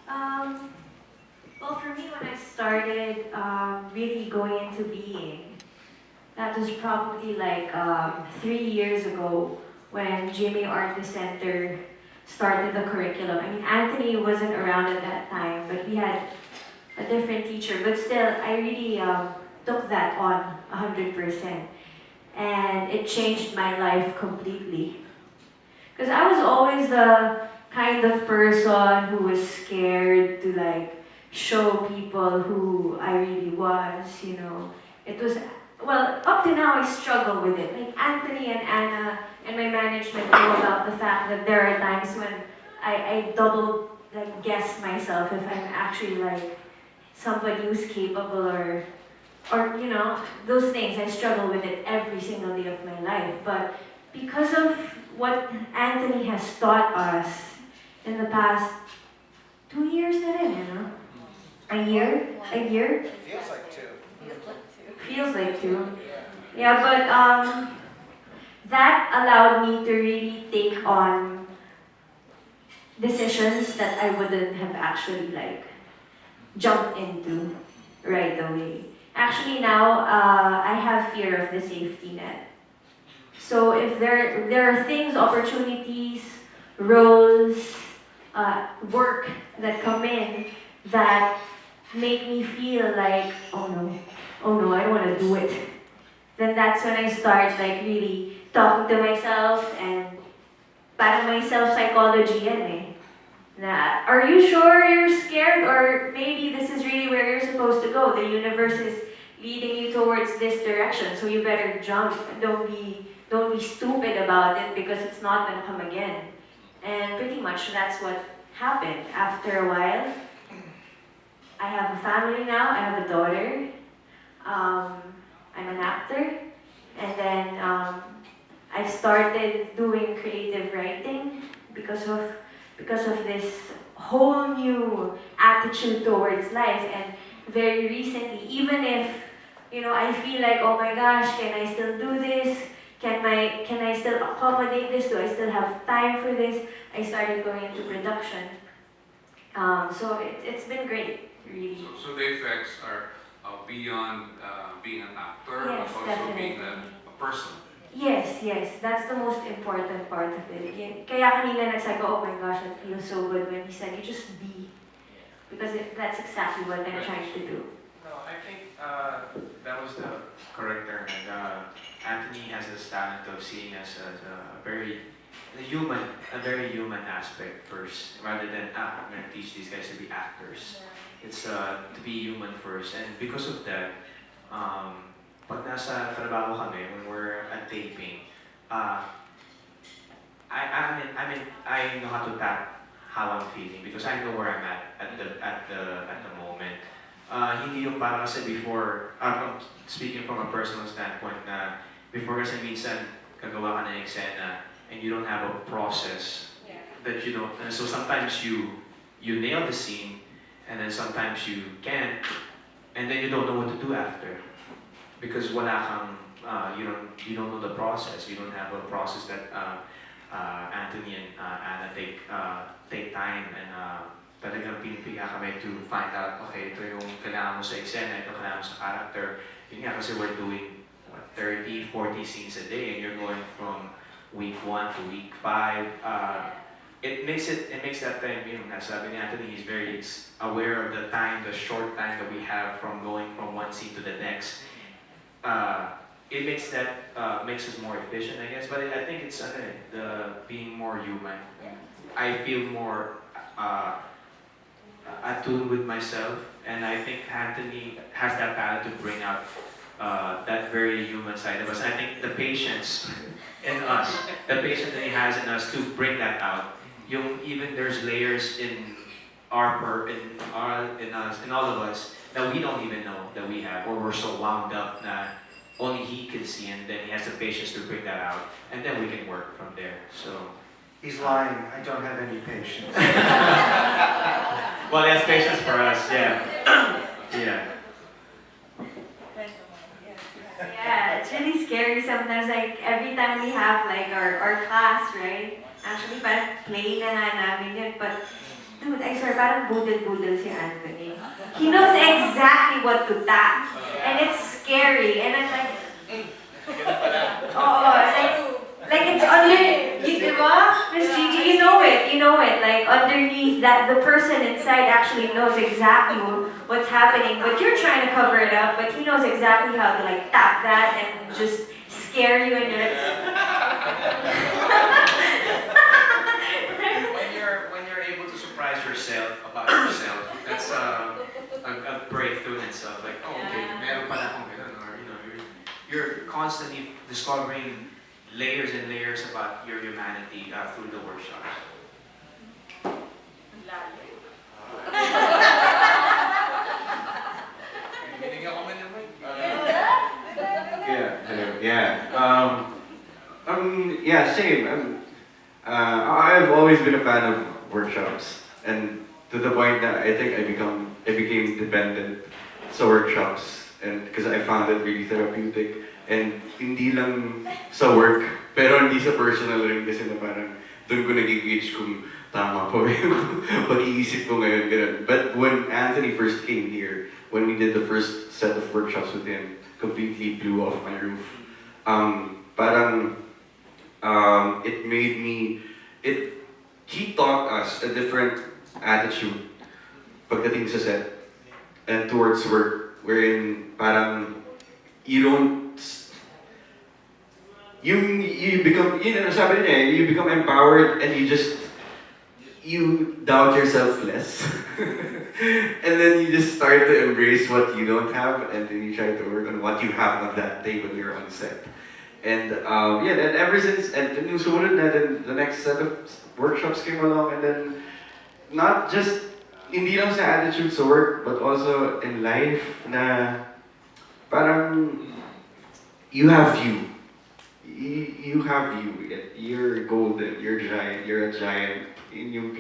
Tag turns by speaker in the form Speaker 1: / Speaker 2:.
Speaker 1: Um, well, for me, when I started really going into being, that was probably like 3 years ago when GMA Artist Center started the curriculum. I mean, Anthony wasn't around at that time, but we had a different teacher. But still, I really took that on 100%. And it changed my life completely. Because I was always the kind of person who was scared to like show people who I really was. It was, well, up to now I struggle with it. Like Anthony and Anna and my management know about the fact that there are times when I double like guess myself if I'm actually like somebody who's capable or those things. I struggle with it every single day of my life. But because of what Anthony has taught us in the past 2 years na rin, A year? A year?
Speaker 2: Feels like two.
Speaker 1: Feels like two. Yeah, but that allowed me to really take on decisions that I wouldn't have actually like jumped into right away. Actually now, I have fear of the safety net. So if there are things, opportunities, roles, work that come in that make me feel like, oh no, I don't want to do it. Then that's when I start like really talking to myself and parang may self-psychology yan eh. Na, are you sure you're scared? Or maybe this is really where you're supposed to go. The universe is leading you towards this direction, so you better jump. Don't be stupid about it because it's not gonna come again. And pretty much that's what happened. After a while, I have a family now. I have a daughter. Um, I'm an actor, and then I started doing creative writing because of this whole new attitude towards life. And very recently, even if I feel like, oh my gosh, can I still do this? Can I still accommodate this? Do I still have time for this? I started going into production. So it's been great, really.
Speaker 3: So the effects are beyond being an actor,
Speaker 1: Yes,
Speaker 3: but also
Speaker 1: definitely.
Speaker 3: being a person.
Speaker 1: Yes, yes. That's the most important part of it. Kaya kanina nagsabi ko, oh my gosh, that feels so good when he said, you just be. Because that's exactly what I'm trying to do.
Speaker 4: No, I think that was the correct term. And Anthony has this talent of seeing us as a very human aspect first, rather than I'm going to teach these guys to be actors. It's to be human first, and because of that, pag nasa trabaho kami, when we're at taping, uh, I know how to tap how I'm feeling because I know where I'm at the moment. Hindi yung parang kasi before, speaking from a personal standpoint na before kasi minsan kagawa ka ng eksena and you don't have a process that you don't, and so sometimes you nail the scene and then sometimes you can't and then you don't know what to do after because wala kang, you don't know the process, you don't have a process that Anthony and Anna take time and talagang pinipiga kami to find out, okay, ito yung kailangan mo sa eksena, ito kailangan mo sa character. Yun nga kasi we're doing 30, 40 scenes a day and you're going from week 1 to week 5. It makes that time, sabi ni Anthony, he's very aware of the time, the short time that we have from going from one scene to the next. It makes us more efficient, I guess. But I think it's the being more human. I feel more attuned with myself, and I think Anthony has that talent to bring out that very human side of us. And I think the patience in us, the patience that he has in us to bring that out. Even there's layers in in us, in all of us, that we don't even know that we have, or we're so wound up that only he can see, and then he has the patience to bring that out, and then we can work from there. So.
Speaker 2: He's lying. I don't have any patience.
Speaker 4: Well, that's patience for us, yeah. Yeah.
Speaker 1: Yeah, it's really scary sometimes. Like every time we have like our class, right? Actually, parang play na nga namin yun. But dude, I swear, parang budol-budol si Anthony. He knows exactly what to tap. And it's scary. And I'm like, oh, like it's under, Miss Gigi, you know it. Like underneath that, the person inside actually knows exactly what's happening, but you're trying to cover it up, but he knows exactly how to like tap that and just scare you and you're like,
Speaker 4: when you're able to surprise yourself about yourself, that's a breakthrough in itself. Like, oh, okay, meron pala akong ganun, or you're constantly discovering layers and layers about your humanity through the workshops.
Speaker 5: Yeah, hello. Yeah, same. I've always been a fan of workshops, and to the point that I think I became dependent sa workshops, and because I found it really therapeutic, and hindi lang sa work, pero hindi sa personal rin kasi na parang doon ko nag-gauge kung tama pa ba yung pag-iisip ko ngayon, ganun. But when Anthony first came here, when we did the first set of workshops with him, completely blew off my roof. Parang it made me, he taught us a different attitude pagdating sa set and towards work, wherein parang you don't, you become, sabi niya, you become empowered and you doubt yourself less. And then you just start to embrace what you don't have, and then you try to work on what you have on that day when you're on set. And yeah, then ever since, and then sumunod na, then the next set of workshops came along, and then not just, hindi lang sa attitude sa work, but also in life na parang you have you. You have you. You're golden. You're giant. You're a giant in yung